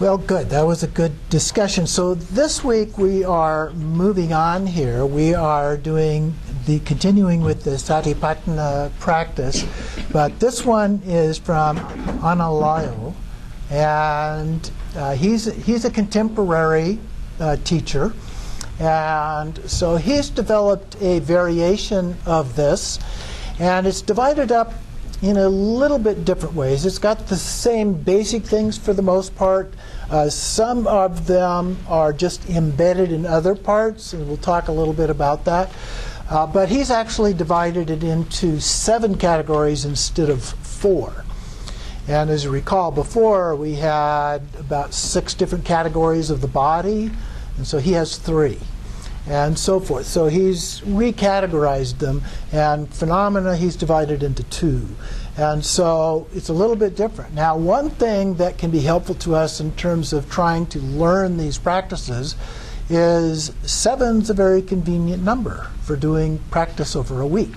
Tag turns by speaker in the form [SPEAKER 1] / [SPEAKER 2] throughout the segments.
[SPEAKER 1] Well, good. That was a good discussion. So this week we are moving on here. We are continuing with the Satipatthana practice, but this one is from Analayo, and he's a contemporary teacher, and so he's developed a variation of this, and it's divided up in a little bit different ways. It's got the same basic things for the most part. Some of them are just embedded in other parts, and we'll talk a little bit about that. But he's actually divided it into 7 categories instead of 4. And as you recall, before we had about 6 different categories of the body, and so he has 3. And so forth. So he's recategorized them, and phenomena he's divided into 2. And so it's a little bit different. Now, one thing that can be helpful to us in terms of trying to learn these practices is 7's a very convenient number for doing practice over a week.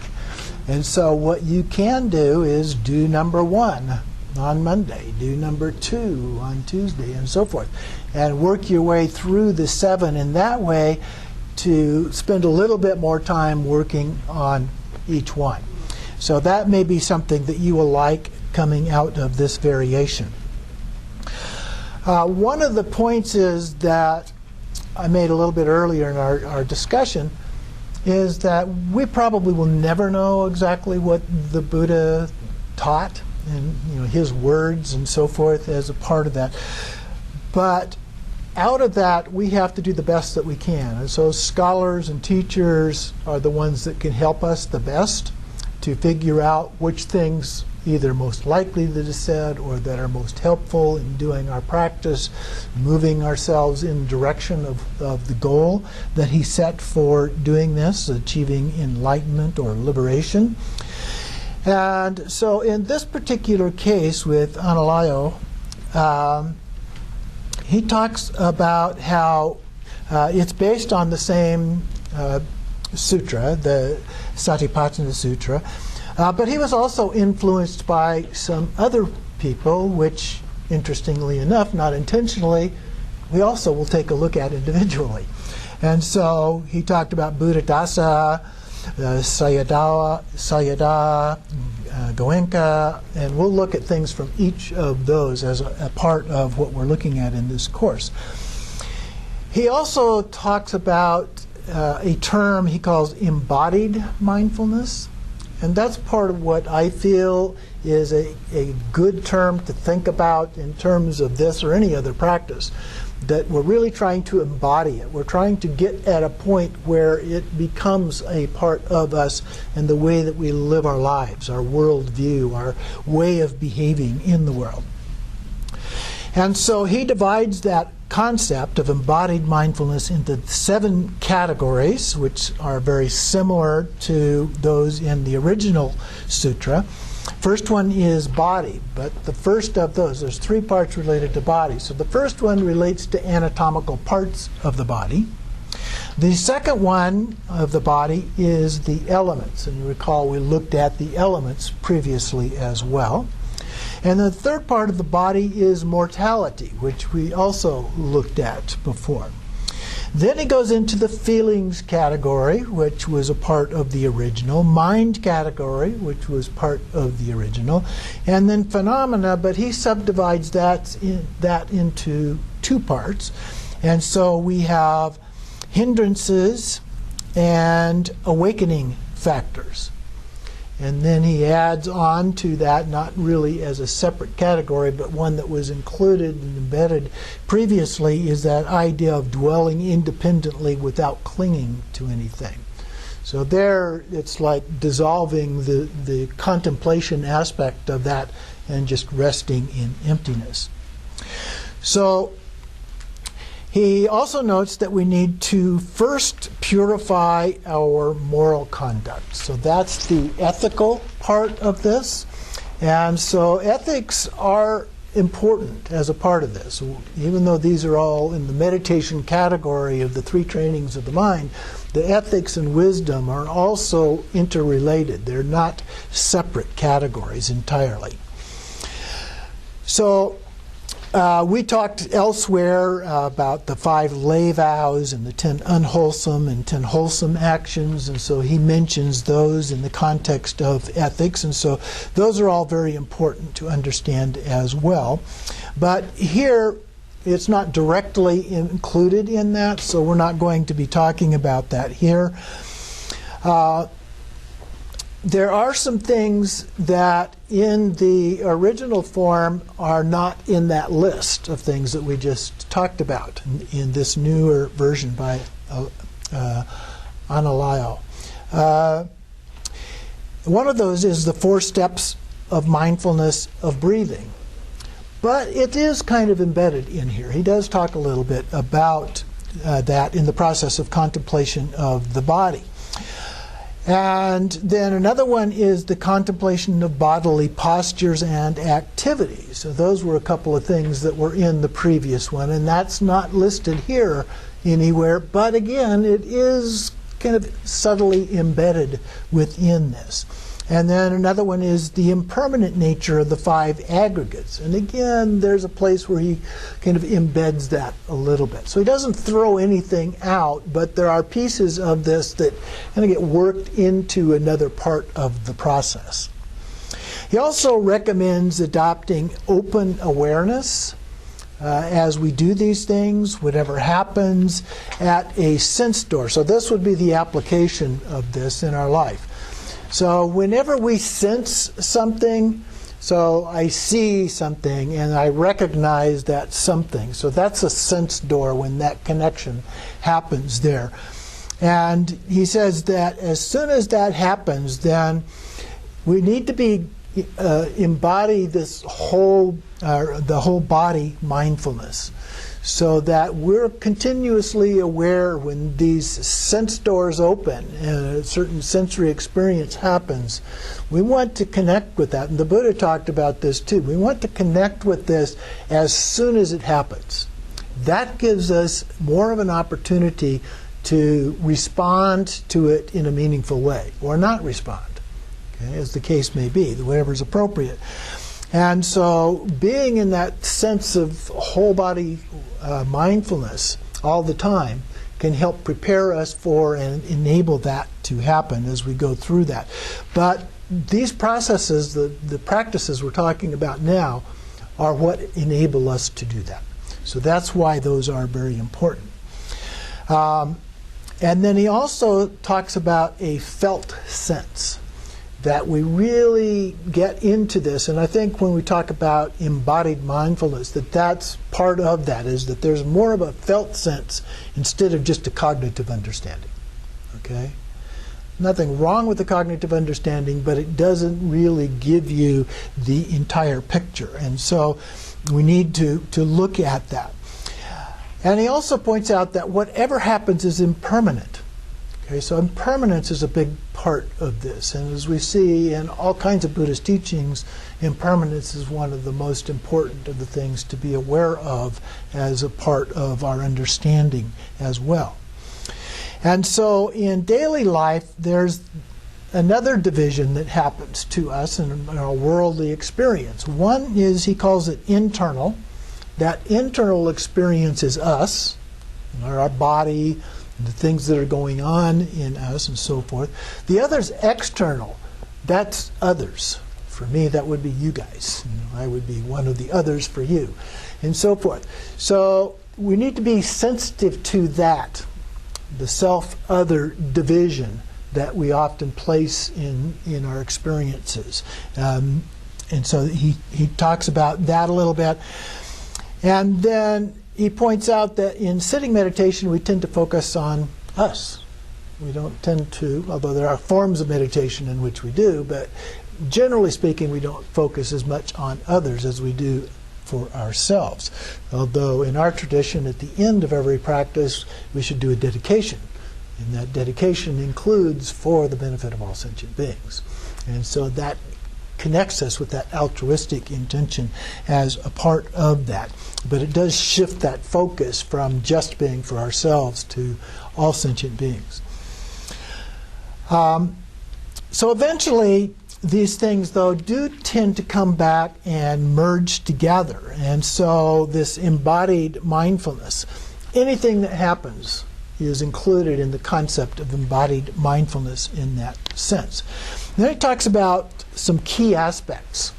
[SPEAKER 1] And so what you can do is do number 1 on Monday, do number 2 on Tuesday, and so forth, and work your way through the 7 in that way, to spend a little bit more time working on each one. So that may be something that you will like coming out of this variation. One of the points is that I made a little bit earlier in our discussion is that we probably will never know exactly what the Buddha taught and his words and so forth as a part of that. But out of that, we have to do the best that we can. And so scholars and teachers are the ones that can help us the best to figure out which things either most likely that is said or that are most helpful in doing our practice, moving ourselves in the direction of the goal that he set for doing this, achieving enlightenment or liberation. And so in this particular case with Analayo, he talks about how it's based on the same sutra, the Satipatthana Sutra, but he was also influenced by some other people, which, interestingly enough, not intentionally, we also will take a look at individually. And so he talked about Buddhadasa, Sayadaw, Goenka, and we'll look at things from each of those as a part of what we're looking at in this course. He also talks about a term he calls embodied mindfulness, and that's part of what I feel is a good term to think about in terms of this or any other practice, that we're really trying to embody it. We're trying to get at a point where it becomes a part of us and the way that we live our lives, our worldview, our way of behaving in the world. And so he divides that concept of embodied mindfulness into 7 categories, which are very similar to those in the original sutra. First one is body, but the first of those, there's 3 parts related to body. So the first one relates to anatomical parts of the body. The second one of the body is the elements, and you recall we looked at the elements previously as well. And the third part of the body is mortality, which we also looked at before. Then he goes into the feelings category, which was a part of the original, mind category, which was part of the original, and then phenomena, but he subdivides that into 2 parts. And so we have hindrances and awakening factors. And then he adds on to that, not really as a separate category, but one that was included and embedded previously, is that idea of dwelling independently without clinging to anything. So there it's like dissolving the contemplation aspect of that and just resting in emptiness. So he also notes that we need to first purify our moral conduct. So that's the ethical part of this. And so ethics are important as a part of this. Even though these are all in the meditation category of the 3 trainings of the mind, the ethics and wisdom are also interrelated. They're not separate categories entirely. So We talked elsewhere about the 5 lay vows and the 10 unwholesome and 10 wholesome actions, and so he mentions those in the context of ethics, and so those are all very important to understand as well. But here, it's not directly included in that, so we're not going to be talking about that here. There are some things that in the original form are not in that list of things that we just talked about in this newer version by Analayo. One of those is the 4 steps of mindfulness of breathing. But it is kind of embedded in here. He does talk a little bit about that in the process of contemplation of the body. And then another one is the contemplation of bodily postures and activities. So those were a couple of things that were in the previous one, and that's not listed here anywhere, but again, it is kind of subtly embedded within this. And then another one is the impermanent nature of the 5 aggregates. And again, there's a place where he kind of embeds that a little bit. So he doesn't throw anything out, but there are pieces of this that kind of get worked into another part of the process. He also recommends adopting open awareness as we do these things, whatever happens, at a sense door. So this would be the application of this in our life. So whenever we sense something, so I see something and I recognize that something. So that's a sense door when that connection happens there. And he says that as soon as that happens, then we need to be embody this whole, the whole body mindfulness, so that we're continuously aware when these sense doors open and a certain sensory experience happens. We want to connect with that. And the Buddha talked about this too. We want to connect with this as soon as it happens. That gives us more of an opportunity to respond to it in a meaningful way, or not respond, okay, as the case may be, whatever is appropriate. And so being in that sense of whole body mindfulness all the time can help prepare us for and enable that to happen as we go through that. But these processes, the practices we're talking about now, are what enable us to do that. So that's why those are very important. And then he also talks about a felt sense, that we really get into this. And I think when we talk about embodied mindfulness, that's part of that, is that there's more of a felt sense instead of just a cognitive understanding. Okay? Nothing wrong with the cognitive understanding, but it doesn't really give you the entire picture. And so we need to look at that. And he also points out that whatever happens is impermanent. Okay, so impermanence is a big part of this. And as we see in all kinds of Buddhist teachings, impermanence is one of the most important of the things to be aware of as a part of our understanding as well. And so in daily life, there's another division that happens to us in our worldly experience. One is, he calls it internal. That internal experience is us, our body, the things that are going on in us and so forth. The other's external. That's others. For me, that would be you guys. I would be one of the others for you, and so forth. So we need to be sensitive to that, the self-other division that we often place in our experiences. And so he talks about that a little bit. And then he points out that in sitting meditation, we tend to focus on us. We don't tend to, although there are forms of meditation in which we do, but generally speaking, we don't focus as much on others as we do for ourselves. Although in our tradition, at the end of every practice, we should do a dedication. And that dedication includes for the benefit of all sentient beings. And so that connects us with that altruistic intention as a part of that. But it does shift that focus from just being for ourselves to all sentient beings. So eventually, these things, though, do tend to come back and merge together. And so this embodied mindfulness, anything that happens is included in the concept of embodied mindfulness in that sense. Then he talks about some key aspects.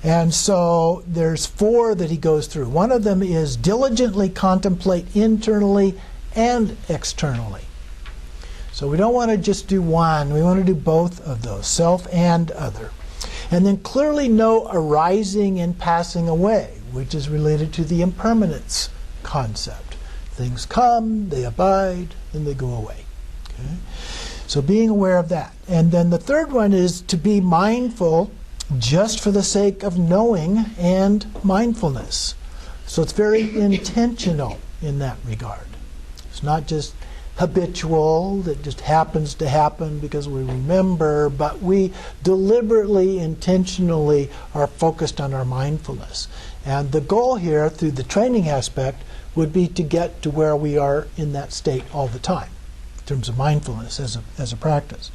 [SPEAKER 1] And so there's 4 that he goes through. One of them is diligently contemplate internally and externally. So we don't want to just do one. We want to do both of those, self and other. And then clearly know arising and passing away, which is related to the impermanence concept. Things come, they abide, and they go away. Okay? So being aware of that. And then the third one is to be mindful just for the sake of knowing and mindfulness. So it's very intentional in that regard. It's not just habitual, that just happens to happen because we remember, but we deliberately, intentionally are focused on our mindfulness. And the goal here, through the training aspect, would be to get to where we are in that state all the time, in terms of mindfulness as a practice.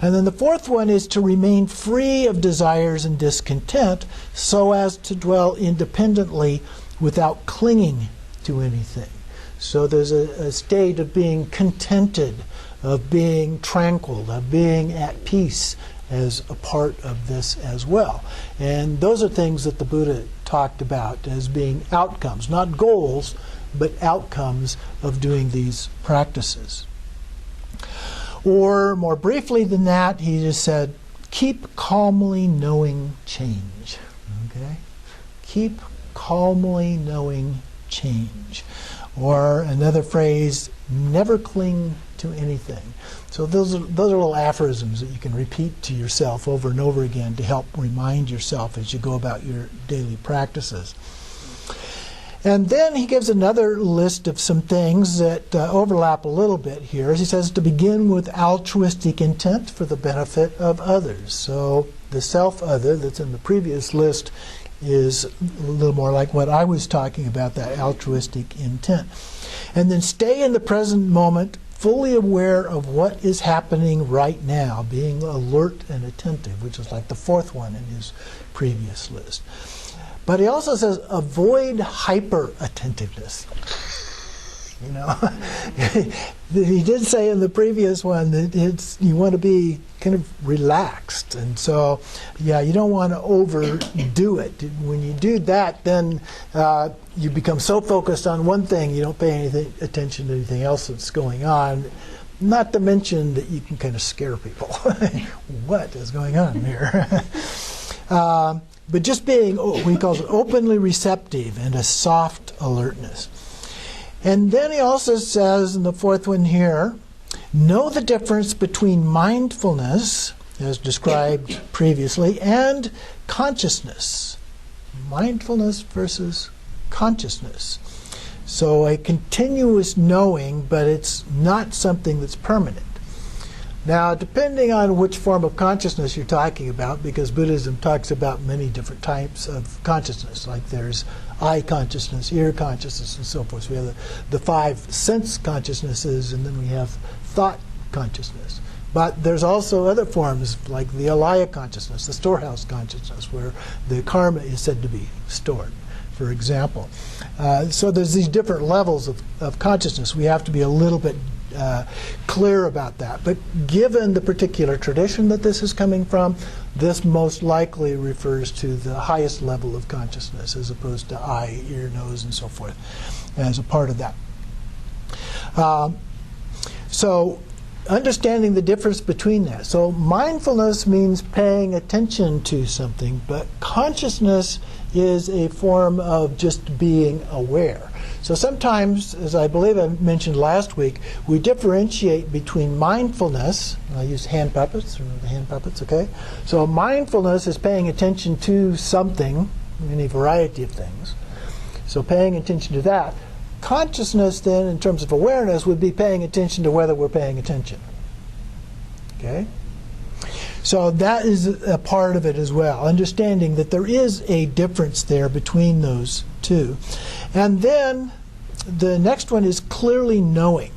[SPEAKER 1] And then the fourth one is to remain free of desires and discontent so as to dwell independently without clinging to anything. So there's a state of being contented, of being tranquil, of being at peace as a part of this as well. And those are things that the Buddha talked about as being outcomes, not goals, but outcomes of doing these practices. Or more briefly than that, he just said, keep calmly knowing change. Okay? Keep calmly knowing change. Or another phrase, never cling to anything. So those are little aphorisms that you can repeat to yourself over and over again to help remind yourself as you go about your daily practices. And then he gives another list of some things that overlap a little bit here. He says to begin with altruistic intent for the benefit of others. So the self-other that's in the previous list is a little more like what I was talking about, that altruistic intent. And then stay in the present moment, fully aware of what is happening right now, being alert and attentive, which is like the fourth one in his previous list. But he also says avoid hyper-attentiveness. You know, he did say in the previous one that you want to be kind of relaxed, and so yeah, you don't want to overdo it. When you do that, then you become so focused on one thing you don't pay attention to anything else that's going on. Not to mention that you can kind of scare people. What is going on here? But just being, what he calls it, openly receptive and a soft alertness. And then he also says in the fourth one here, know the difference between mindfulness, as described previously, and consciousness. Mindfulness versus consciousness. So a continuous knowing, but it's not something that's permanent. Now, depending on which form of consciousness you're talking about, because Buddhism talks about many different types of consciousness, like there's eye consciousness, ear consciousness, and so forth. So we have the 5 sense consciousnesses, and then we have thought consciousness. But there's also other forms, like the Analayo consciousness, the storehouse consciousness, where the karma is said to be stored, for example. So there's these different levels of consciousness. We have to be a little bit clear about that. But given the particular tradition that this is coming from, this most likely refers to the highest level of consciousness as opposed to eye, ear, nose, and so forth as a part of that. So understanding the difference between that. So mindfulness means paying attention to something, but consciousness is a form of just being aware. So sometimes, as I believe I mentioned last week, we differentiate between mindfulness. I use hand puppets, remember the hand puppets, okay? So mindfulness is paying attention to something, any variety of things. So paying attention to that. Consciousness then, in terms of awareness, would be paying attention to whether we're paying attention. Okay? So that is a part of it as well, understanding that there is a difference there between those two. And then the next one is clearly knowing.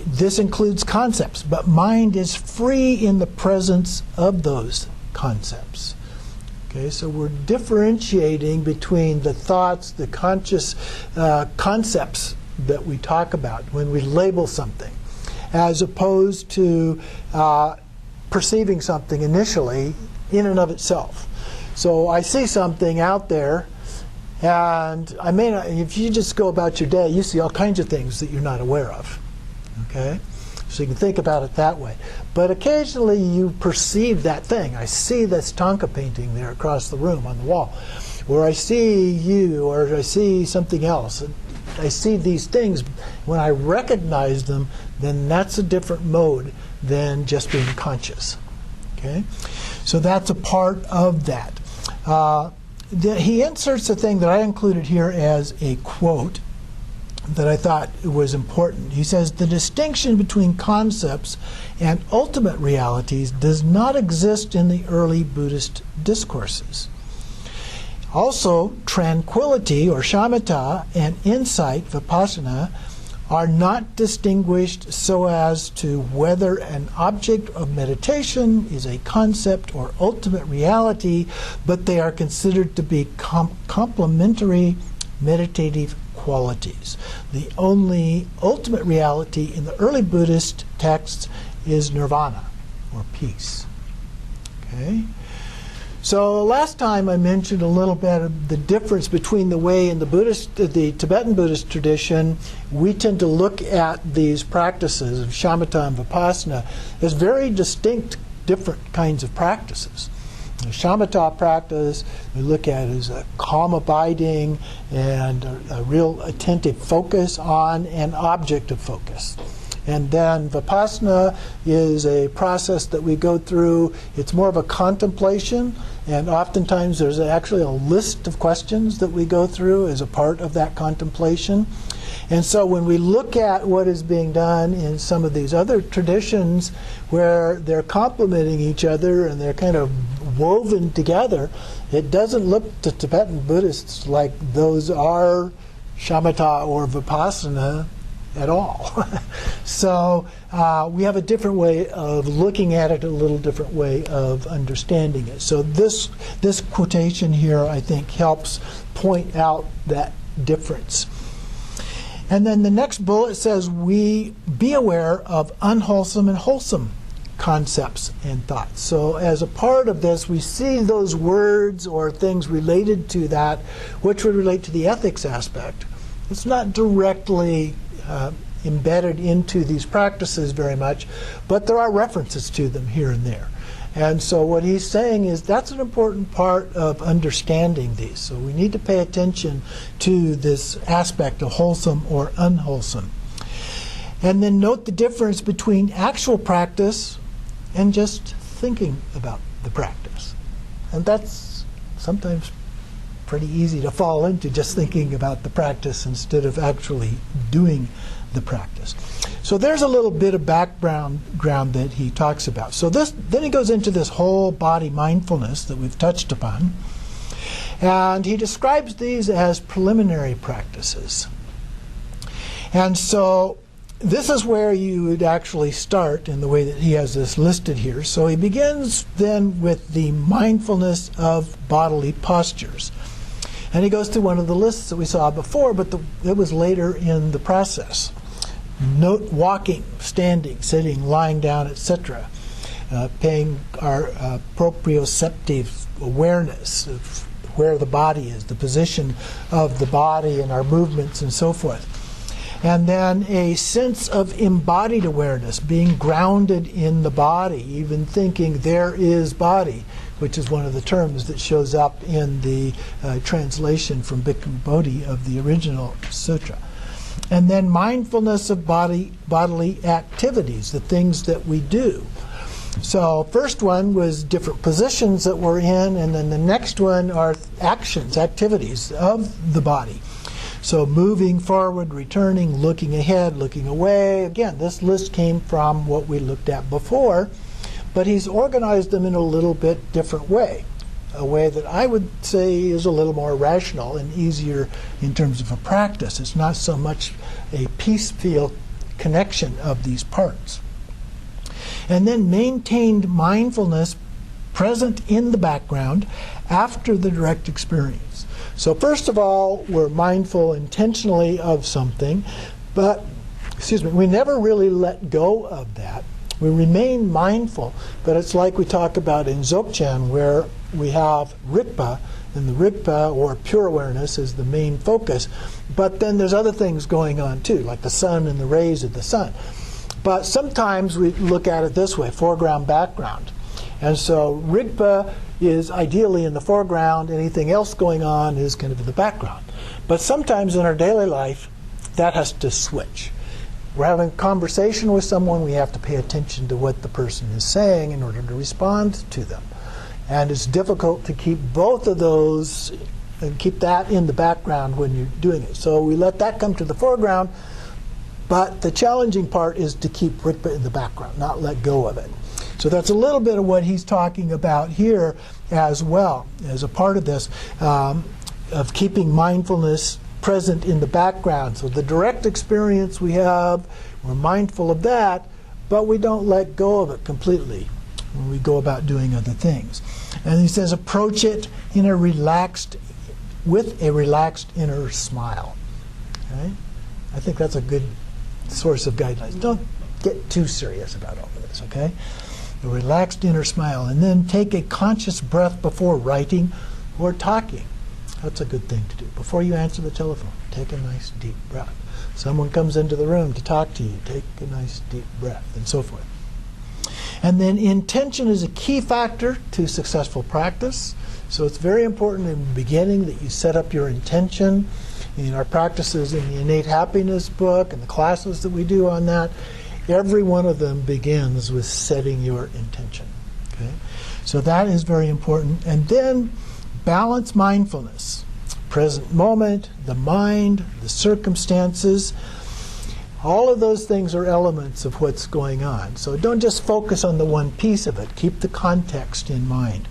[SPEAKER 1] this includes concepts, but mind is free in the presence of those concepts. Okay, so we're differentiating between the thoughts, the conscious concepts that we talk about when we label something, as opposed to perceiving something initially in and of itself. So I see something out there, and I may not, if you just go about your day, you see all kinds of things that you're not aware of. Okay? So you can think about it that way. But occasionally you perceive that thing. I see this Tonka painting there across the room on the wall. Or I see you, or I see something else. I see these things. When I recognize them, then that's a different mode than just being conscious. Okay? So that's a part of that. He inserts a thing that I included here as a quote that I thought was important. He says, "The distinction between concepts and ultimate realities does not exist in the early Buddhist discourses. Also, tranquility, or shamatha, and insight, vipassana, are not distinguished so as to whether an object of meditation is a concept or ultimate reality, but they are considered to be complementary meditative qualities. The only ultimate reality in the early Buddhist texts is nirvana, or peace." Okay? So last time I mentioned a little bit of the difference between the way in the Tibetan Buddhist tradition we tend to look at these practices of shamatha and vipassana as very distinct, different kinds of practices. The shamatha practice we look at as a calm abiding and a real attentive focus on an object of focus. And then vipassana is a process that we go through. It's more of a contemplation, and oftentimes there's actually a list of questions that we go through as a part of that contemplation. And so when we look at what is being done in some of these other traditions where they're complementing each other and they're kind of woven together, it doesn't look to Tibetan Buddhists like those are shamatha or vipassana at all. So we have a different way of looking at it, a little different way of understanding it. So this quotation here, I think, helps point out that difference. And then the next bullet says, "We be aware of unwholesome and wholesome concepts and thoughts." So as a part of this, we see those words or things related to that, which would relate to the ethics aspect. It's not directly embedded into these practices very much, but there are references to them here and there. And so what he's saying is that's an important part of understanding these. So we need to pay attention to this aspect of wholesome or unwholesome. And then note the difference between actual practice and just thinking about the practice. And that's sometimes pretty easy to fall into, just thinking about the practice instead of actually doing the practice. So there's a little bit of background that he talks about. So then he goes into this whole body mindfulness that we've touched upon, and he describes these as preliminary practices. And so this is where you would actually start in the way that he has this listed here. So he begins then with the mindfulness of bodily postures. And he goes through one of the lists that we saw before, but it was later in the process. Note walking, standing, sitting, lying down, etc. Paying our proprioceptive awareness of where the body is, the position of the body and our movements and so forth. And then a sense of embodied awareness, being grounded in the body, even thinking there is body, which is one of the terms that shows up in the translation from Bhikkhu Bodhi of the original sutra. And then mindfulness of bodily activities, the things that we do. So first one was different positions that we're in, and then the next one are actions, activities of the body. So moving forward, returning, looking ahead, looking away. Again, this list came from what we looked at before, but he's organized them in a little bit different way. A way that I would say is a little more rational and easier in terms of a practice. It's not so much a piecemeal connection of these parts. And then maintained mindfulness present in the background after the direct experience. So first of all, we're mindful intentionally of something, but we never really let go of that. We remain mindful, but it's like we talk about in Dzogchen, where we have Rigpa, and the Rigpa, or pure awareness, is the main focus. But then there's other things going on too, like the sun and the rays of the sun. But sometimes we look at it this way, foreground, background. And so Rigpa is ideally in the foreground, anything else going on is kind of in the background. But sometimes in our daily life, that has to switch. We're having a conversation with someone, we have to pay attention to what the person is saying in order to respond to them. And it's difficult to keep both of those and keep that in the background when you're doing it. So we let that come to the foreground, but the challenging part is to keep Rigpa in the background, not let go of it. So that's a little bit of what he's talking about here as well, as a part of this, of keeping mindfulness present in the background. So the direct experience we have, we're mindful of that, but we don't let go of it completely when we go about doing other things. And he says, approach it in with a relaxed inner smile. Okay? I think that's a good source of guidelines. Don't get too serious about all of this, okay? A relaxed inner smile. And then take a conscious breath before writing or talking. That's a good thing to do. Before you answer the telephone, take a nice deep breath. Someone comes into the room to talk to you, take a nice deep breath, and so forth. And then intention is a key factor to successful practice. So it's very important in the beginning that you set up your intention. In our practices in the Innate Happiness book and the classes that we do on that, every one of them begins with setting your intention. Okay? So that is very important. And then balance mindfulness. Present moment, the mind, the circumstances. All of those things are elements of what's going on. So don't just focus on the one piece of it. Keep the context in mind.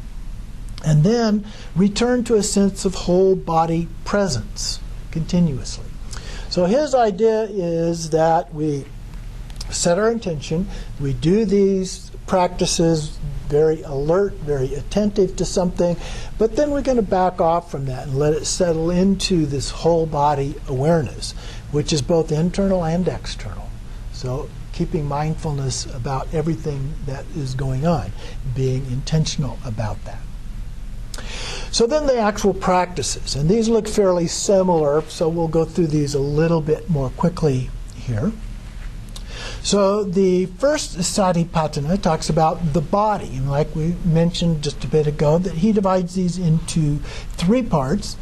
[SPEAKER 1] And then return to a sense of whole body presence continuously. So his idea is that we set our intention, we do these practices very alert, very attentive to something, but then we're going to back off from that and let it settle into this whole body awareness, which is both internal and external. So keeping mindfulness about everything that is going on, being intentional about that. So then the actual practices, and these look fairly similar, so we'll go through these a little bit more quickly here. So the first Satipatthana talks about the body, and like we mentioned just a bit ago, that he divides these into 3 parts.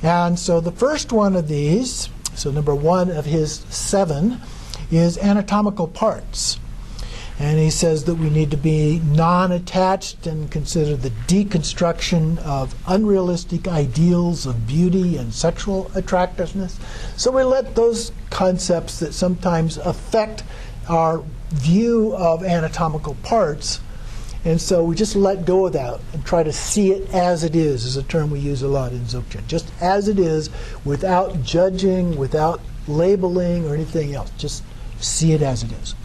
[SPEAKER 1] And so the first one of these, so number 1 of his 7, is anatomical parts. And he says that we need to be non-attached and consider the deconstruction of unrealistic ideals of beauty and sexual attractiveness. So we let those concepts that sometimes affect our view of anatomical parts, and so we just let go of that and try to see it as it is a term we use a lot in Dzogchen. Just as it is, without judging, without labeling or anything else. Just see it as it is.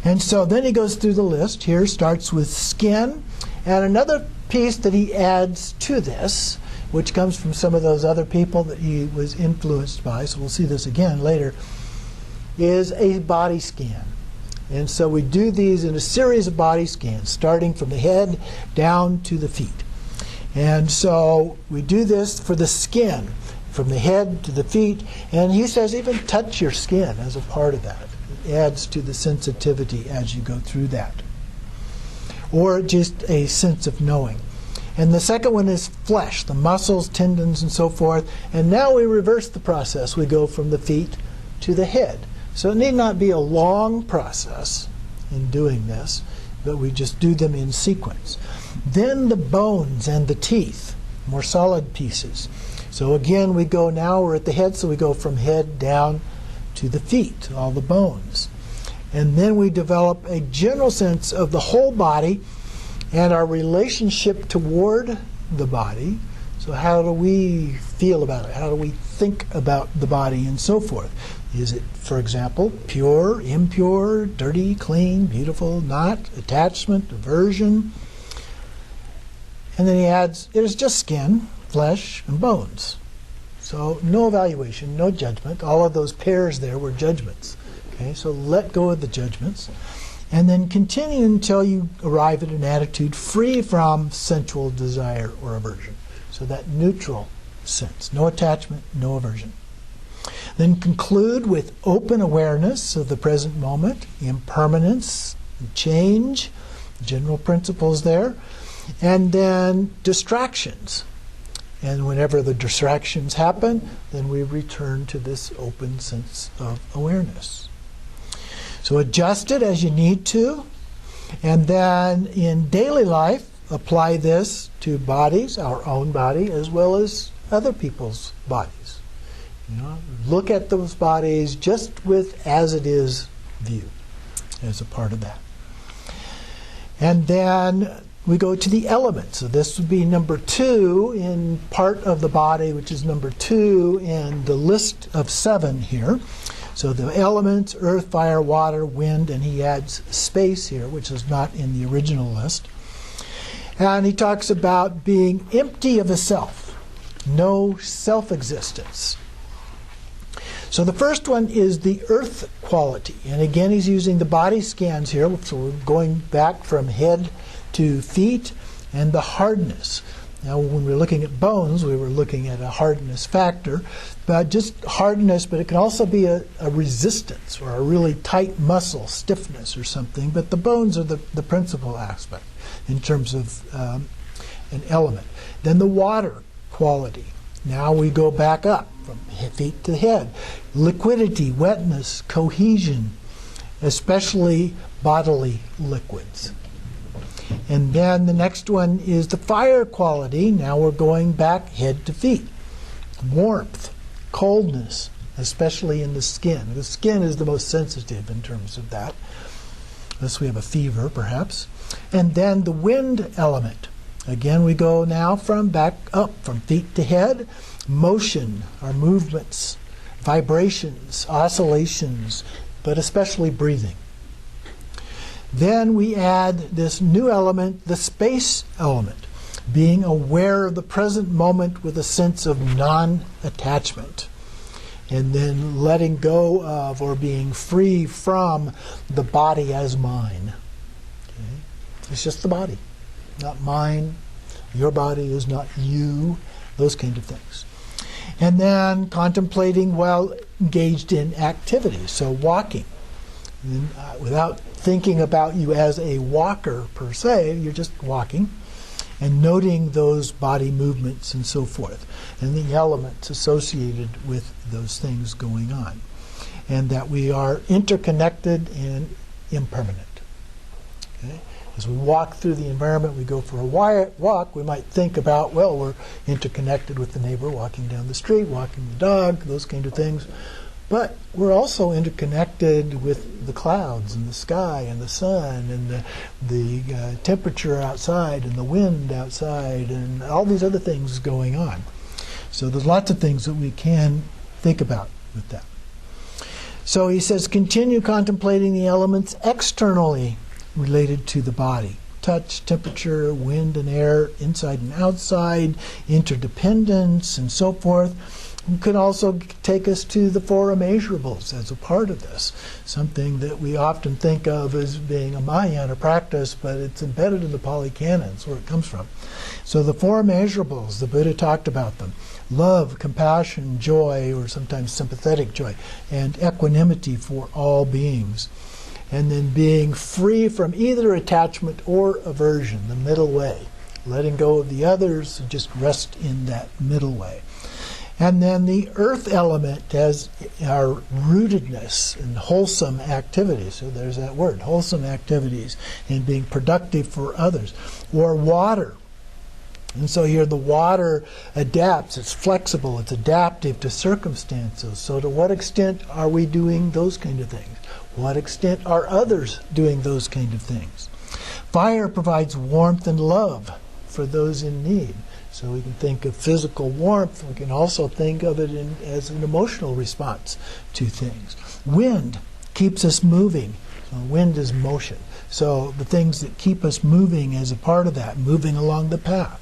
[SPEAKER 1] And so then he goes through the list. Here starts with skin. And another piece that he adds to this, which comes from some of those other people that he was influenced by, so we'll see this again later, is a body scan. And so we do these in a series of body scans, starting from the head down to the feet. And so we do this for the skin, from the head to the feet. And he says even touch your skin as a part of that. It adds to the sensitivity as you go through that. Or just a sense of knowing. And the second one is flesh, the muscles, tendons, and so forth. And now we reverse the process. We go from the feet to the head. So it need not be a long process in doing this, but we just do them in sequence. Then the bones and the teeth, more solid pieces. So again, we're at the head, so we go from head down to the feet, all the bones. And then we develop a general sense of the whole body and our relationship toward the body. So how do we feel about it? How do we think about the body and so forth? Is it, for example, pure, impure, dirty, clean, beautiful, not, attachment, aversion? And then he adds, it is just skin, flesh, and bones. So no evaluation, no judgment. All of those pairs there were judgments. Okay, so let go of the judgments. And then continue until you arrive at an attitude free from sensual desire or aversion. So that neutral sense, no attachment, no aversion. Then conclude with open awareness of the present moment, impermanence, change, general principles there, and then distractions. And whenever the distractions happen, then we return to this open sense of awareness. So adjust it as you need to, and then in daily life, apply this to bodies, our own body, as well as other people's bodies. Look at those bodies just with as it is view as a part of that. And then we go to the elements. So this would be number 2 in part of the body, which is number 2 in the list of 7 here. So the elements, earth, fire, water, wind, and he adds space here, which is not in the original list. And he talks about being empty of a self, no self-existence. So the first one is the earth quality. And again, he's using the body scans here. So we're going back from head to feet, and the hardness. Now, when we were looking at bones, we were looking at a hardness factor, but just hardness, but it can also be a resistance or a really tight muscle, stiffness or something. But the bones are the principal aspect in terms of an element. Then the water quality. Now we go back up from feet to head. Liquidity, wetness, cohesion, especially bodily liquids. And then the next one is the fire quality. Now we're going back head to feet. Warmth, coldness, especially in the skin. The skin is the most sensitive in terms of that, unless we have a fever, perhaps. And then the wind element. Again, we go now from back up, from feet to head. Motion, our movements, vibrations, oscillations, but especially breathing. Then we add this new element, the space element, being aware of the present moment with a sense of non-attachment, and then letting go of or being free from the body as mine. Okay? It's just the body, not mine. Your body is not you, those kind of things. And then contemplating while engaged in activities, so walking. And, without thinking about you as a walker per se, you're just walking and noting those body movements and so forth, and the elements associated with those things going on, and that we are interconnected and impermanent. Okay? As we walk through the environment, we go for a walk, we might think about, well, we're interconnected with the neighbor walking down the street, walking the dog, those kind of things. But we're also interconnected with the clouds and the sky and the sun and the temperature outside and the wind outside and all these other things going on. So there's lots of things that we can think about with that. So he says, continue contemplating the elements externally related to the body. Touch, temperature, wind and air, inside and outside, interdependence, and so forth. It could also take us to the four immeasurables as a part of this, something that we often think of as being a Mahayana practice, but it's embedded in the Pali Canons, where it comes from. So the four immeasurables, the Buddha talked about them: love, compassion, joy, or sometimes sympathetic joy, and equanimity for all beings. And then being free from either attachment or aversion, the middle way. Letting go of the others, just rest in that middle way. And then the earth element has our rootedness and wholesome activities. So there's that word, wholesome activities, and being productive for others. Or water. And so here the water adapts, it's flexible, it's adaptive to circumstances. So to what extent are we doing those kind of things? What extent are others doing those kind of things? Fire provides warmth and love for those in need. So we can think of physical warmth. We can also think of it as an emotional response to things. Wind keeps us moving. So wind is motion. So the things that keep us moving as a part of that, moving along the path.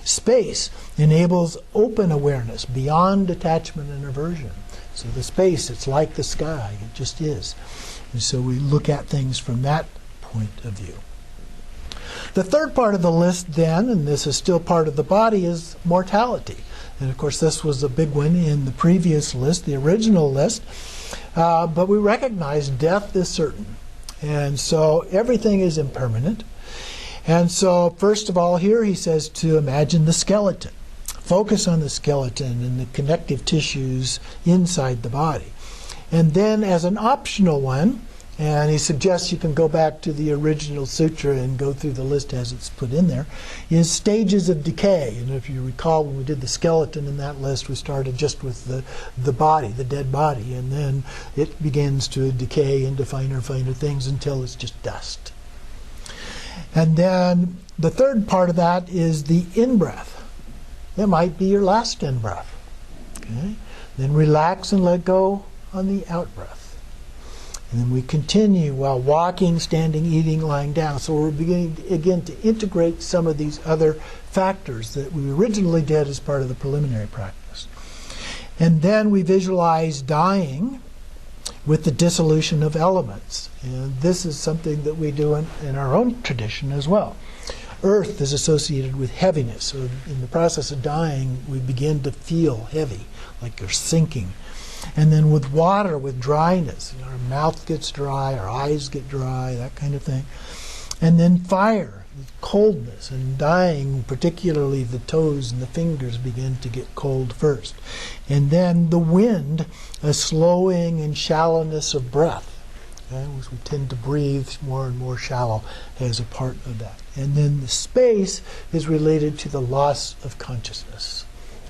[SPEAKER 1] Space enables open awareness beyond attachment and aversion. So the space, it's like the sky. It just is. And so we look at things from that point of view. The third part of the list then, and this is still part of the body, is mortality. And of course this was a big one in the previous list, the original list. But we recognize death is certain. And so everything is impermanent. And so first of all here he says to imagine the skeleton. Focus on the skeleton and the connective tissues inside the body. And then as an optional one, and he suggests you can go back to the original sutra and go through the list as it's put in there, is stages of decay. And if you recall, when we did the skeleton in that list, we started just with the body, the dead body, and then it begins to decay into finer things until it's just dust. And then the third part of that is the in-breath. That might be your last in-breath. Okay? Then relax and let go on the out-breath. And then we continue while walking, standing, eating, lying down. So we're beginning again to integrate some of these other factors that we originally did as part of the preliminary practice. And then we visualize dying with the dissolution of elements. And this is something that we do in our own tradition as well. Earth is associated with heaviness. So in the process of dying, we begin to feel heavy, like you're sinking. And then with water, with dryness, our mouth gets dry, our eyes get dry, that kind of thing. And then fire, coldness, and dying, particularly the toes and the fingers begin to get cold first. And then the wind, a slowing and shallowness of breath. Okay? We tend to breathe more and more shallow as a part of that. And then the space is related to the loss of consciousness.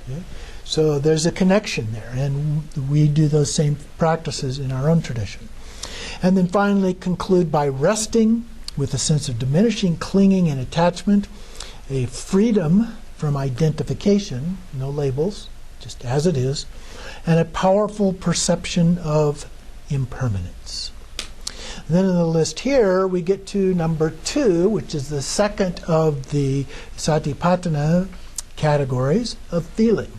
[SPEAKER 1] Okay? So there's a connection there, and we do those same practices in our own tradition. And then finally conclude by resting with a sense of diminishing clinging and attachment, a freedom from identification, no labels, just as it is, and a powerful perception of impermanence. And then in the list here, we get to number 2, which is the second of the Satipatthana categories of feeling.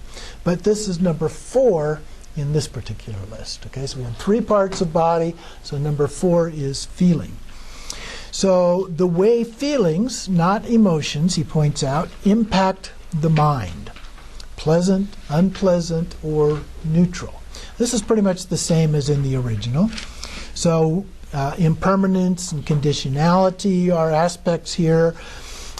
[SPEAKER 1] But this is number 4 in this particular list. Okay, so we have 3 parts of body, so number 4 is feeling. So the way feelings, not emotions, he points out, impact the mind. Pleasant, unpleasant, or neutral. This is pretty much the same as in the original. So impermanence and conditionality are aspects here.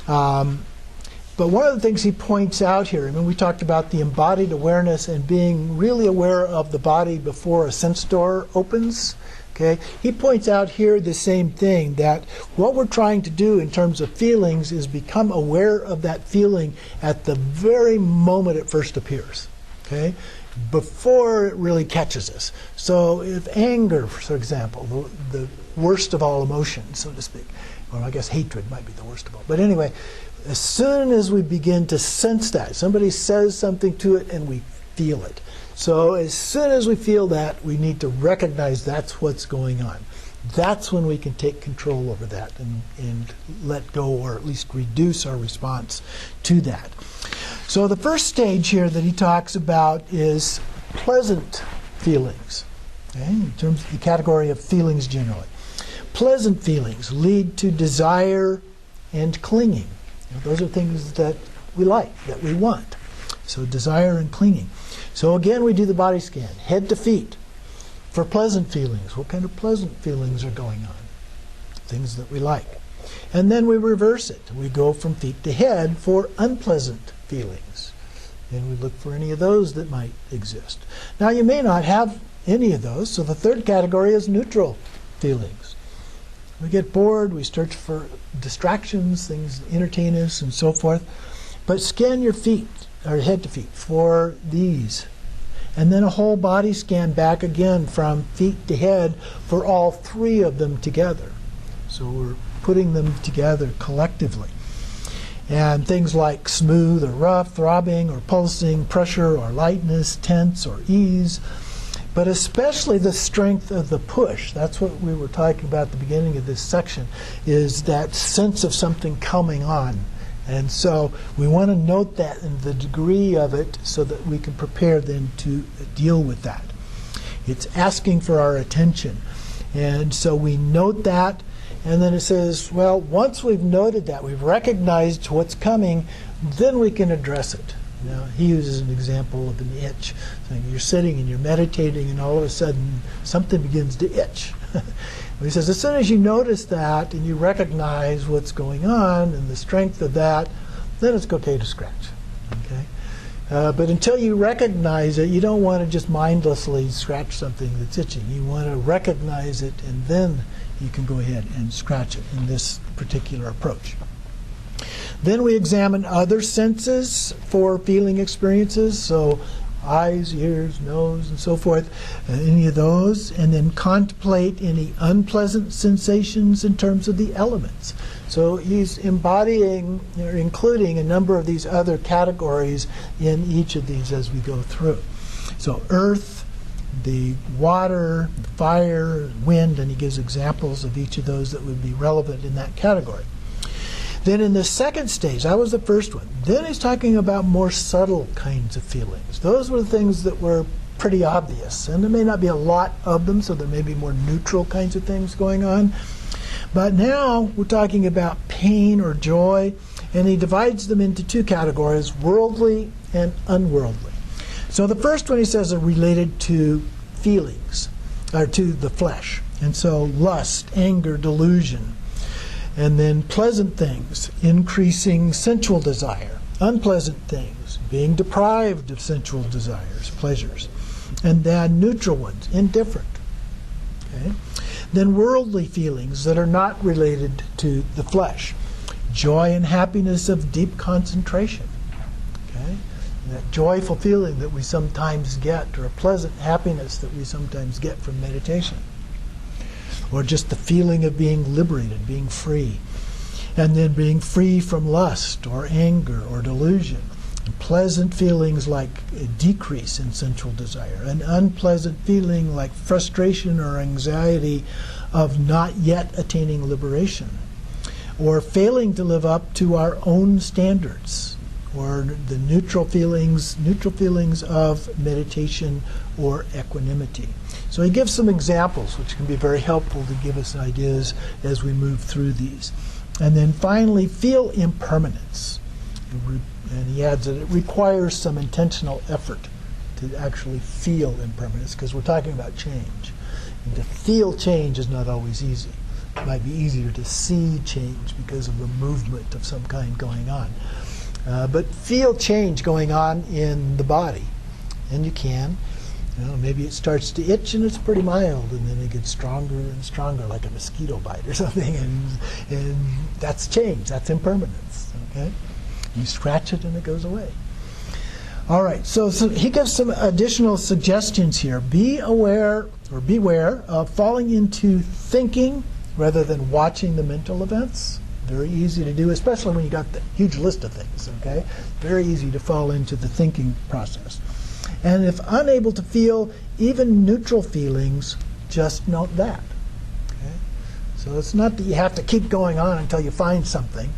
[SPEAKER 1] But one of the things he points out here, I mean, we talked about the embodied awareness and being really aware of the body before a sense door opens. Okay? He points out here the same thing, that what we're trying to do in terms of feelings is become aware of that feeling at the very moment it first appears. Okay? Before it really catches us. So if anger, for example, the worst of all emotions, so to speak, well, I guess hatred might be the worst of all. But anyway, as soon as we begin to sense that, somebody says something to it and we feel it. So as soon as we feel that, we need to recognize that's what's going on. That's when we can take control over that and let go, or at least reduce our response to that. So the first stage here that he talks about is pleasant feelings, okay, in terms of the category of feelings generally. Pleasant feelings lead to desire and clinging. Those are things that we like, that we want. So desire and clinging. So again, we do the body scan, head to feet, for pleasant feelings. What kind of pleasant feelings are going on? Things that we like. And then we reverse it. We go from feet to head for unpleasant feelings. And we look for any of those that might exist. Now, you may not have any of those, so the third category is neutral feelings. We get bored, we search for distractions, things that entertain us, and so forth. But scan your feet, or head to feet, for these. And then a whole body scan back again from feet to head for all 3 of them together. So we're putting them together collectively. And things like smooth or rough, throbbing or pulsing, pressure or lightness, tense or ease, but especially the strength of the push. That's what we were talking about at the beginning of this section, is that sense of something coming on. And so we want to note that and the degree of it so that we can prepare then to deal with that. It's asking for our attention. And so we note that, and then it says, well, once we've noted that, we've recognized what's coming, then we can address it. Now, he uses an example of an itch. So you're sitting and you're meditating, and all of a sudden something begins to itch. He says, as soon as you notice that and you recognize what's going on and the strength of that, then it's okay to scratch. Okay? But until you recognize it, you don't want to just mindlessly scratch something that's itching. You want to recognize it, and then you can go ahead and scratch it in this particular approach. Then we examine other senses for feeling experiences, so eyes, ears, nose, and so forth, any of those, and then contemplate any unpleasant sensations in terms of the elements. So he's embodying or including a number of these other categories in each of these as we go through. So earth, the water, the fire, wind, and he gives examples of each of those that would be relevant in that category. Then in the second stage, that was the first one. Then he's talking about more subtle kinds of feelings. Those were the things that were pretty obvious. And there may not be a lot of them, so there may be more neutral kinds of things going on. But now we're talking about pain or joy, and he divides them into two categories, worldly and unworldly. So the first one he says are related to feelings, or to the flesh. And so lust, anger, delusion. And then pleasant things, increasing sensual desire. Unpleasant things, being deprived of sensual desires, pleasures. And then neutral ones, indifferent. Okay? Then worldly feelings that are not related to the flesh. Joy and happiness of deep concentration. Okay? And that joyful feeling that we sometimes get, or a pleasant happiness that we sometimes get from meditation. Or just the feeling of being liberated, being free. And then being free from lust or anger or delusion. And pleasant feelings like a decrease in sensual desire. An unpleasant feeling like frustration or anxiety of not yet attaining liberation. Or failing to live up to our own standards. Or the neutral feelings of meditation or equanimity. So he gives some examples which can be very helpful to give us ideas as we move through these. And then finally, feel impermanence. And he adds that it requires some intentional effort to actually feel impermanence, because we're talking about change. And to feel change is not always easy. It might be easier to see change because of the movement of some kind going on. But feel change going on in the body. And you can. Maybe it starts to itch and it's pretty mild, and then it gets stronger and stronger, like a mosquito bite or something, and that's change, that's impermanence. Okay? You scratch it and it goes away. All right, so he gives some additional suggestions here. Be aware or beware of falling into thinking rather than watching the mental events. Very easy to do, especially when you got the huge list of things. Okay? Very easy to fall into the thinking process. And if unable to feel even neutral feelings, just note that. Okay? So it's not that you have to keep going on until you find something.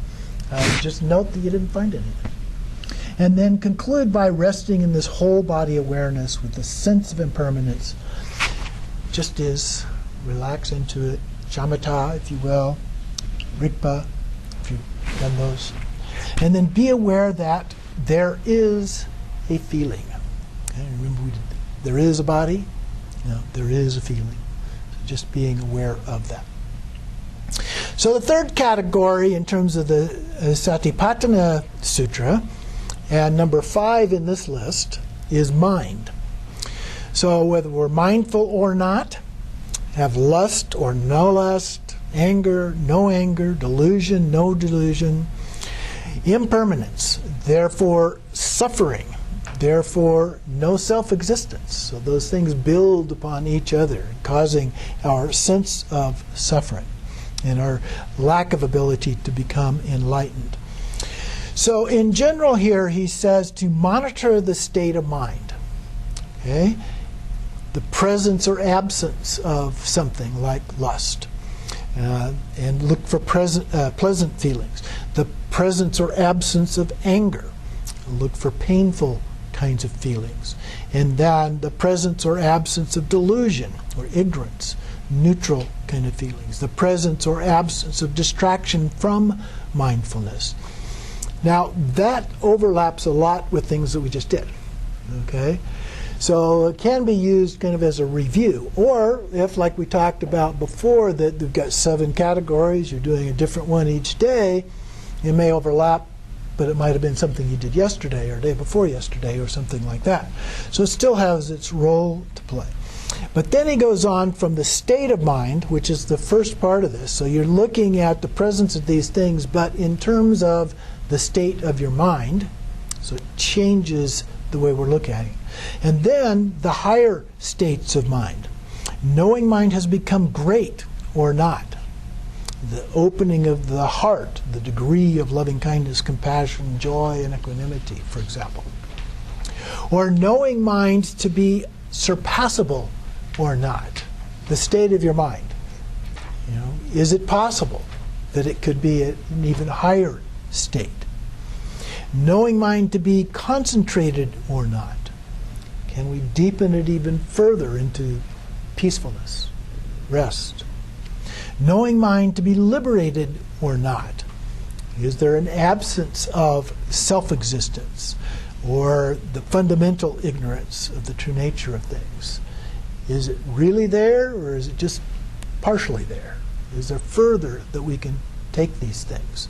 [SPEAKER 1] Just note that you didn't find anything. And then conclude by resting in this whole body awareness with a sense of impermanence. Just is. Relax into it. Shamatha, if you will. Rigpa, if you've done those. And then be aware that there is a feeling. Okay, remember, there is a body, there is a feeling. So just being aware of that. So the third category in terms of the Satipatthana Sutra, and number 5 in this list, is mind. So whether we're mindful or not, have lust or no lust, anger, no anger, delusion, no delusion, impermanence, therefore suffering, therefore no self-existence. So those things build upon each other, causing our sense of suffering and our lack of ability to become enlightened. So in general here, he says to monitor the state of mind. Okay? The presence or absence of something like lust. And look for pleasant feelings. The presence or absence of anger. Look for painful kinds of feelings. And then the presence or absence of delusion or ignorance, neutral kind of feelings. The presence or absence of distraction from mindfulness. Now, that overlaps a lot with things that we just did. Okay? So it can be used kind of as a review. Or if, like we talked about before, that we've got 7 categories, you're doing a different one each day, it may overlap, but it might have been something you did yesterday or day before yesterday or something like that. So it still has its role to play. But then he goes on from the state of mind, which is the first part of this. So you're looking at the presence of these things, but in terms of the state of your mind. So it changes the way we're looking at it. And then the higher states of mind. Knowing mind has become great or not. The opening of the heart, the degree of loving kindness, compassion, joy, and equanimity, for example. Or knowing mind to be surpassable or not. The state of your mind. You know, is it possible that it could be at an even higher state? Knowing mind to be concentrated or not. Can we deepen it even further into peacefulness, rest? Knowing mind to be liberated or not. Is there an absence of self-existence or the fundamental ignorance of the true nature of things? Is it really there, or is it just partially there? Is there further that we can take these things?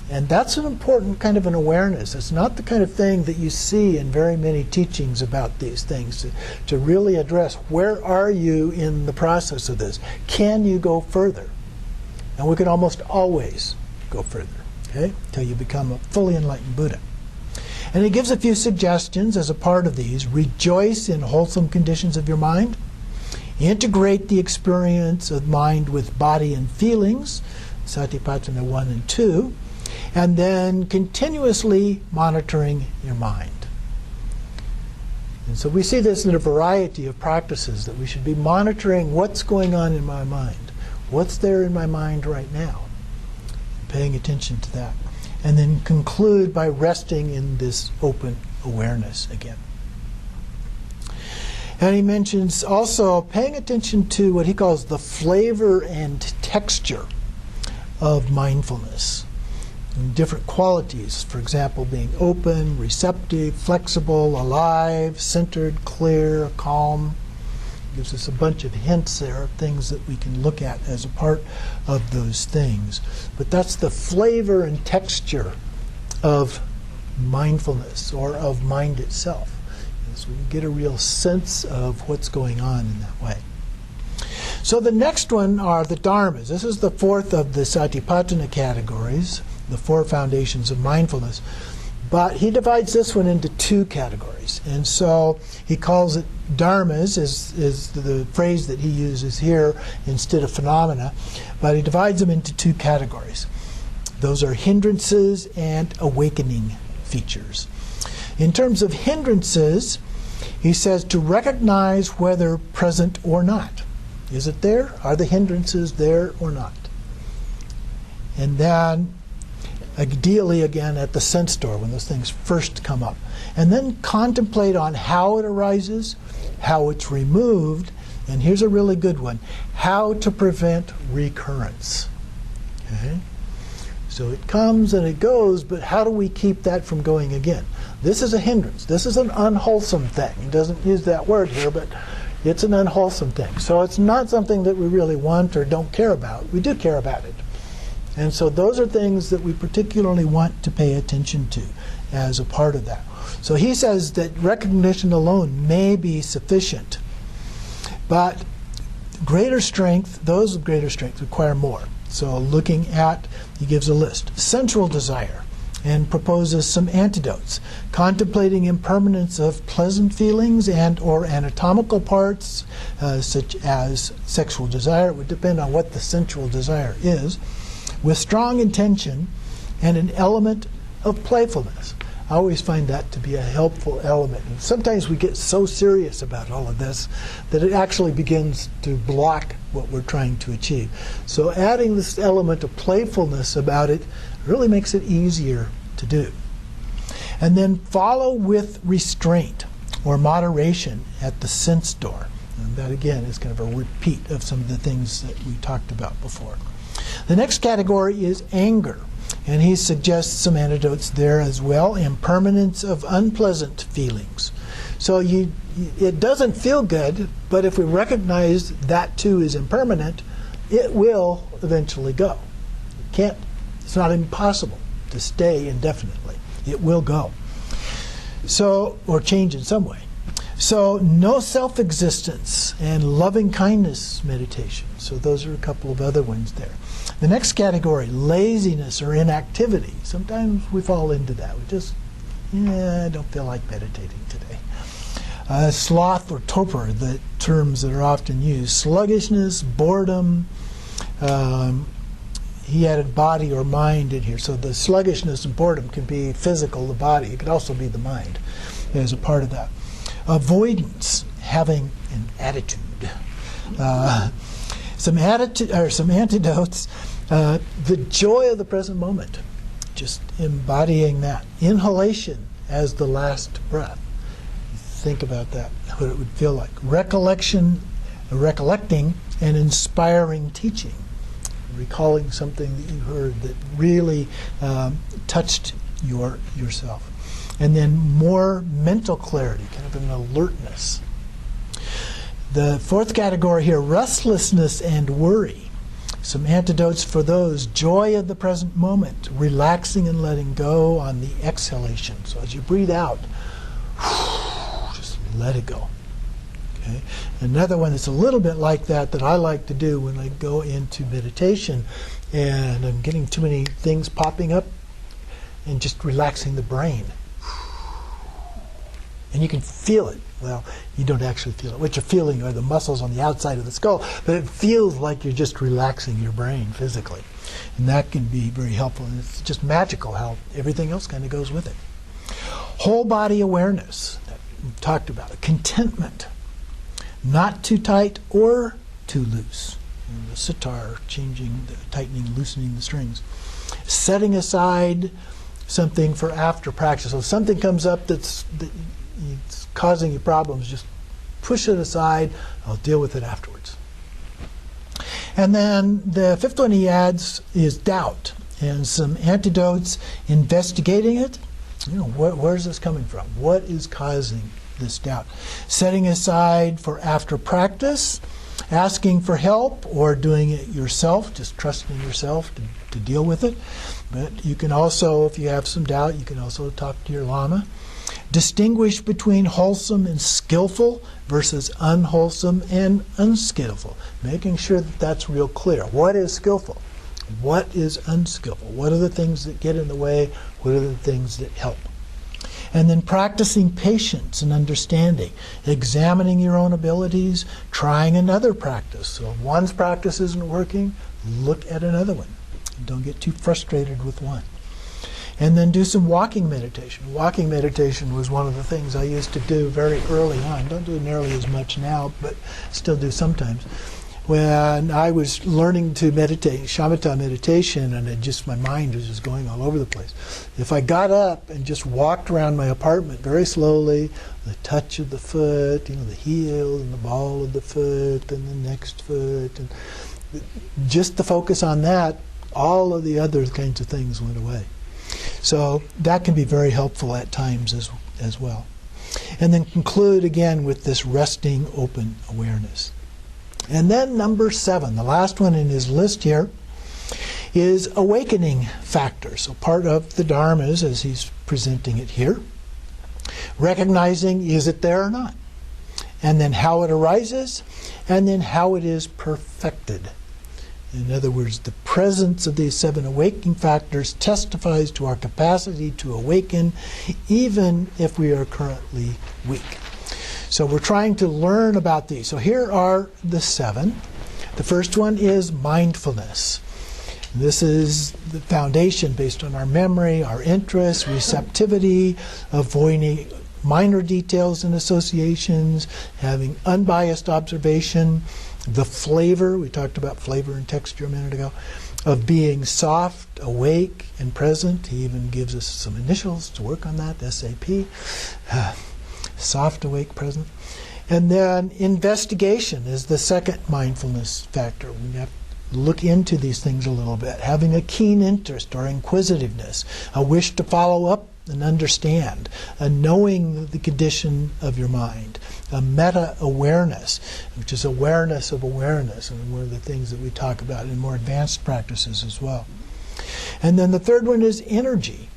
[SPEAKER 1] And that's an important kind of an awareness. It's not the kind of thing that you see in very many teachings about these things, to really address where are you in the process of this. Can you go further? And we can almost always go further, okay, till you become a fully enlightened Buddha. And he gives a few suggestions as a part of these. Rejoice in wholesome conditions of your mind. Integrate the experience of mind with body and feelings, Satipatthana 1 and 2. And then continuously monitoring your mind. And so we see this in a variety of practices, that we should be monitoring what's going on in my mind. What's there in my mind right now? Paying attention to that. And then conclude by resting in this open awareness again. And he mentions also paying attention to what he calls the flavor and texture of mindfulness. Different qualities, for example, being open, receptive, flexible, alive, centered, clear, calm. Gives us a bunch of hints there of things that we can look at as a part of those things. But that's the flavor and texture of mindfulness, or of mind itself. So we get a real sense of what's going on in that way. So the next one are the dharmas. This is the fourth of the Satipatthana categories, the 4 foundations of mindfulness. But he divides this one into 2 categories. And so he calls it dharmas, is the phrase that he uses here instead of phenomena. But he divides them into 2 categories. Those are hindrances and awakening features. In terms of hindrances, he says to recognize whether present or not. Is it there? Are the hindrances there or not? And then ideally, again, at the sense door, when those things first come up. And then contemplate on how it arises, how it's removed, and here's a really good one, how to prevent recurrence. Okay? So it comes and it goes, but how do we keep that from going again? This is a hindrance. This is an unwholesome thing. He doesn't use that word here, but it's an unwholesome thing. So it's not something that we really want or don't care about. We do care about it. And so those are things that we particularly want to pay attention to as a part of that. So he says that recognition alone may be sufficient, but greater strength, those with greater strength require more. So looking at, he gives a list, sensual desire, and proposes some antidotes. Contemplating impermanence of pleasant feelings and or anatomical parts, such as sexual desire. It would depend on what the sensual desire is. With strong intention and an element of playfulness. I always find that to be a helpful element. And sometimes we get so serious about all of this that it actually begins to block what we're trying to achieve. So adding this element of playfulness about it really makes it easier to do. And then follow with restraint or moderation at the sense door. And that again is kind of a repeat of some of the things that we talked about before. The next category is anger. And he suggests some antidotes there as well. Impermanence of unpleasant feelings. So it doesn't feel good, but if we recognize that too is impermanent, it will eventually go. It's not impossible to stay indefinitely. It will go. So, or change in some way. So, no self-existence and loving kindness meditation. So those are a couple of other ones there. The next category, laziness or inactivity. Sometimes we fall into that. We just, I don't feel like meditating today. Sloth or torpor, the terms that are often used. Sluggishness, boredom. He added body or mind in here. So the sluggishness and boredom can be physical, the body. It could also be the mind as a part of that. Avoidance, having an attitude. Some antidotes. The joy of the present moment, just embodying that. Inhalation as the last breath. Think about that, what it would feel like. Recollecting and inspiring teaching. Recalling something that you heard that really touched yourself. And then more mental clarity, kind of an alertness. The fourth category here, restlessness and worry. Some antidotes for those. Joy of the present moment, relaxing and letting go on the exhalation. So as you breathe out, just let it go. Okay? Another one that's a little bit like that I like to do when I go into meditation and I'm getting too many things popping up, and just relaxing the brain. And you can feel it. Well, you don't actually feel it. What you're feeling are the muscles on the outside of the skull, but it feels like you're just relaxing your brain physically. And that can be very helpful. And it's just magical how everything else kind of goes with it. Whole body awareness, that we talked about it. Contentment, not too tight or too loose. And the sitar, tightening, loosening the strings. Setting aside something for after practice. So if something comes up that's causing you problems, just push it aside. I'll deal with it afterwards. And then the fifth one he adds is doubt, and some antidotes, investigating it. Where's this coming from? What is causing this doubt? Setting aside for after practice, asking for help, or doing it yourself, just trusting yourself to deal with it. But you can also, if you have some doubt, you can also talk to your Lama. Distinguish between wholesome and skillful versus unwholesome and unskillful. Making sure that that's real clear. What is skillful? What is unskillful? What are the things that get in the way? What are the things that help? And then practicing patience and understanding. Examining your own abilities. Trying another practice. So if one's practice isn't working, look at another one. Don't get too frustrated with one. And then do some walking meditation. Walking meditation was one of the things I used to do very early on. Don't do nearly as much now, but still do sometimes. When I was learning to meditate, shamatha meditation, and my mind was just going all over the place. If I got up and just walked around my apartment very slowly, the touch of the foot, the heel and the ball of the foot and the next foot, and just to focus on that, all of the other kinds of things went away. So that can be very helpful at times as well. And then conclude again with this resting open awareness. And then number 7, the last one in his list here, is awakening factor. So part of the dharmas as he's presenting it here. Recognizing, is it there or not? And then how it arises, and then how it is perfected. In other words, the presence of these 7 awakening factors testifies to our capacity to awaken, even if we are currently weak. So we're trying to learn about these. So here are the 7. The first one is mindfulness. This is the foundation based on our memory, our interests, receptivity, avoiding minor details and associations, having unbiased observation, the flavor, we talked about flavor and texture a minute ago, of being soft, awake, and present. He even gives us some initials to work on that, SAP, soft, awake, present. And then investigation is the second mindfulness factor. We have to look into these things a little bit. Having a keen interest or inquisitiveness, a wish to follow up and understand, a knowing the condition of your mind, a meta-awareness, which is awareness of awareness, and one of the things that we talk about in more advanced practices as well. And then the third one is energy,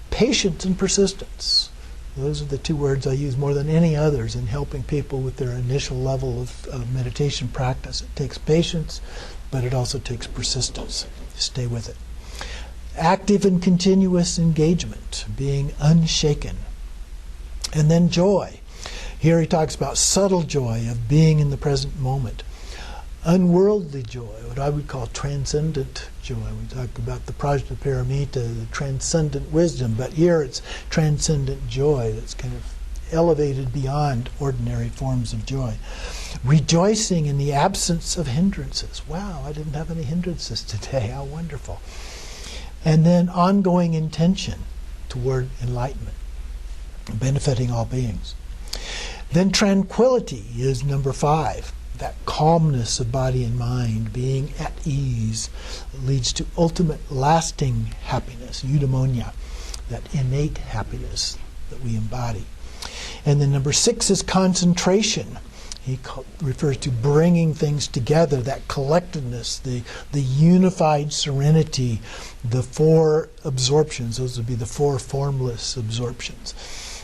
[SPEAKER 1] patience and persistence. Those are the two words I use more than any others in helping people with their initial level of meditation practice. It takes patience, but it also takes persistence. Stay with it. Active and continuous engagement, being unshaken. And then joy. Here he talks about subtle joy of being in the present moment. Unworldly joy, what I would call transcendent joy. We talk about the prajnaparamita, the transcendent wisdom, but here it's transcendent joy that's kind of elevated beyond ordinary forms of joy. Rejoicing in the absence of hindrances. Wow, I didn't have any hindrances today. How wonderful. And then ongoing intention toward enlightenment, benefiting all beings. Then tranquility is number 5. That calmness of body and mind, being at ease, leads to ultimate lasting happiness, eudaimonia, that innate happiness that we embody. And then number 6 is concentration. He refers to bringing things together, that collectedness, the unified serenity, the 4 absorptions, those would be the 4 formless absorptions,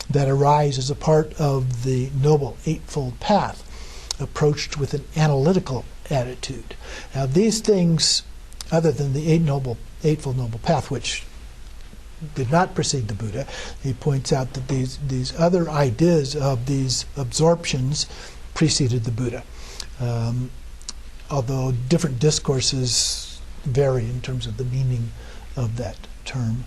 [SPEAKER 1] that arise as a part of the Noble Eightfold Path, approached with an analytical attitude. Now these things, other than the Eightfold Noble Path, which did not precede the Buddha, he points out that these other ideas of these absorptions preceded the Buddha. Although different discourses vary in terms of the meaning of that term.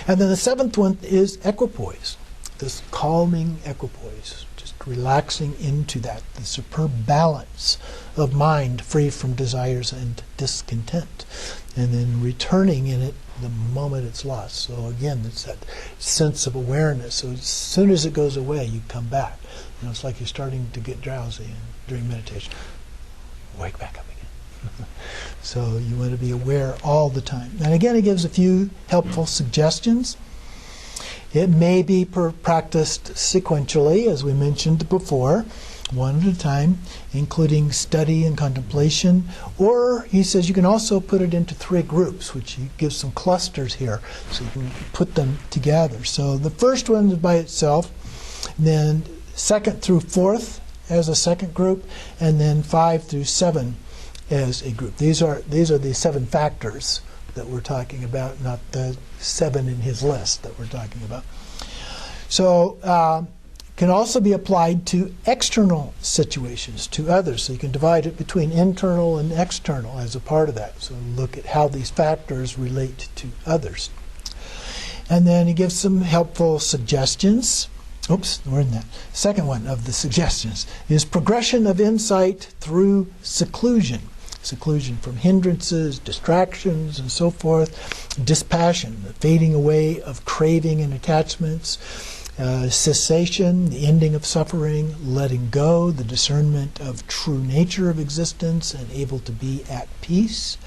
[SPEAKER 1] And then the 7th one is equipoise, this calming equipoise, just relaxing into that, the superb balance of mind free from desires and discontent, and then returning in it the moment it's lost. So again, it's that sense of awareness. So as soon as it goes away, you come back. You know, it's like you're starting to get drowsy during meditation. Wake back up again. So you want to be aware all the time. And again, he gives a few helpful suggestions. It may be practiced sequentially, as we mentioned before, one at a time, including study and contemplation. Or he says you can also put it into 3 groups, which he gives some clusters here, so you can put them together. So the first one is by itself, then 2nd through 4th as a second group, and then 5 through 7 as a group. These are the 7 factors that we're talking about, not the 7 in his list that we're talking about. So can also be applied to external situations, to others. So you can divide it between internal and external as a part of that. So look at how these factors relate to others. And then he gives some helpful suggestions. Oops, we're in that. Second one of the suggestions is progression of insight through seclusion. Seclusion from hindrances, distractions, and so forth. Dispassion, the fading away of craving and attachments. Cessation, the ending of suffering. Letting go, the discernment of true nature of existence and able to be at peace.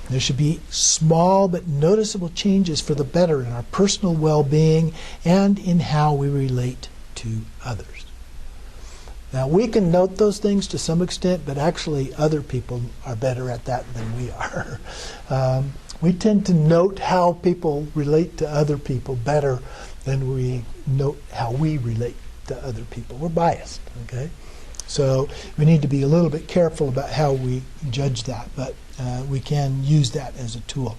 [SPEAKER 1] There should be small but noticeable changes for the better in our personal well-being and in how we relate to others. Now, we can note those things to some extent, but actually other people are better at that than we are. We tend to note how people relate to other people better than we note how we relate to other people. We're biased, okay? So we need to be a little bit careful about how we judge that, but we can use that as a tool.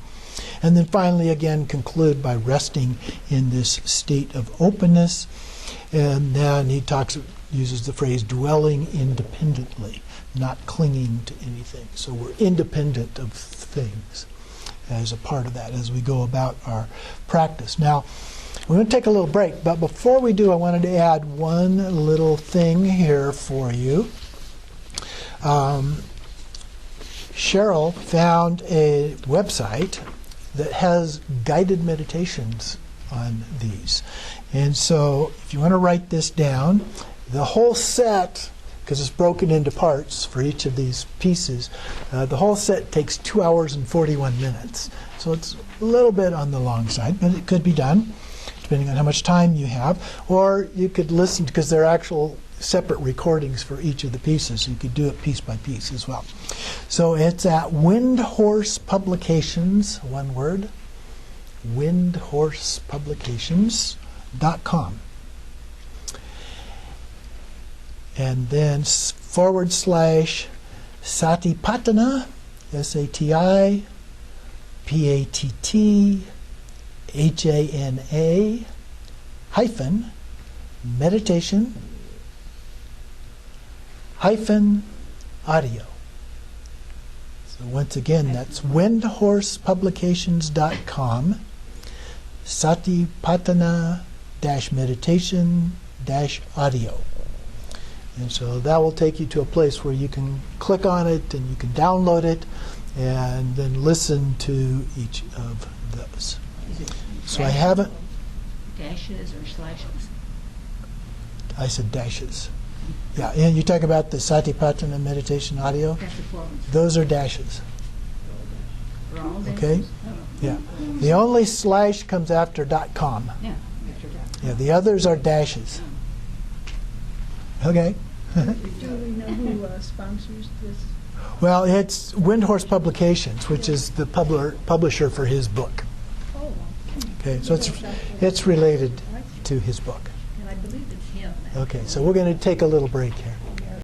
[SPEAKER 1] And then finally, again, conclude by resting in this state of openness. And then he talks uses the phrase dwelling independently, not clinging to anything. So we're independent of things as a part of that as we go about our practice. Now, we're going to take a little break, but before we do, I wanted to add one little thing here for you. Cheryl found a website that has guided meditations on these. And so if you want to write this down, the whole set, because it's broken into parts for each of these pieces, the whole set takes 2 hours and 41 minutes. So it's a little bit on the long side, but it could be done, depending on how much time you have. Or you could listen, because there are actual separate recordings for each of the pieces. So you could do it piece by piece as well. So it's at Windhorse Publications, one word, windhorsepublications.com. And then / Satipatthana, SATIPATTHANA hyphen meditation hyphen audio. So once again, that's windhorsepublications.com, Satipatthana meditation audio. And so that will take you to a place where you can click on it and you can download it and then listen to each of those. So I haven't...
[SPEAKER 2] Dashes or slashes?
[SPEAKER 1] I said dashes. Yeah, and you talk about the Satipatthana meditation audio?
[SPEAKER 2] That's the forms.
[SPEAKER 1] Those are dashes.
[SPEAKER 2] For all dashes?
[SPEAKER 1] Okay?
[SPEAKER 2] Oh.
[SPEAKER 1] Yeah. The only slash comes after .com.
[SPEAKER 2] Yeah, after that.
[SPEAKER 1] Yeah, the others are dashes. Okay.
[SPEAKER 3] Do we know who sponsors this?
[SPEAKER 1] Well, it's Windhorse Publications, which is the publisher for his book.
[SPEAKER 3] Oh,
[SPEAKER 1] Okay, so it's related to his book.
[SPEAKER 3] and I believe it's him.
[SPEAKER 1] Okay, so we're going to take a little break here.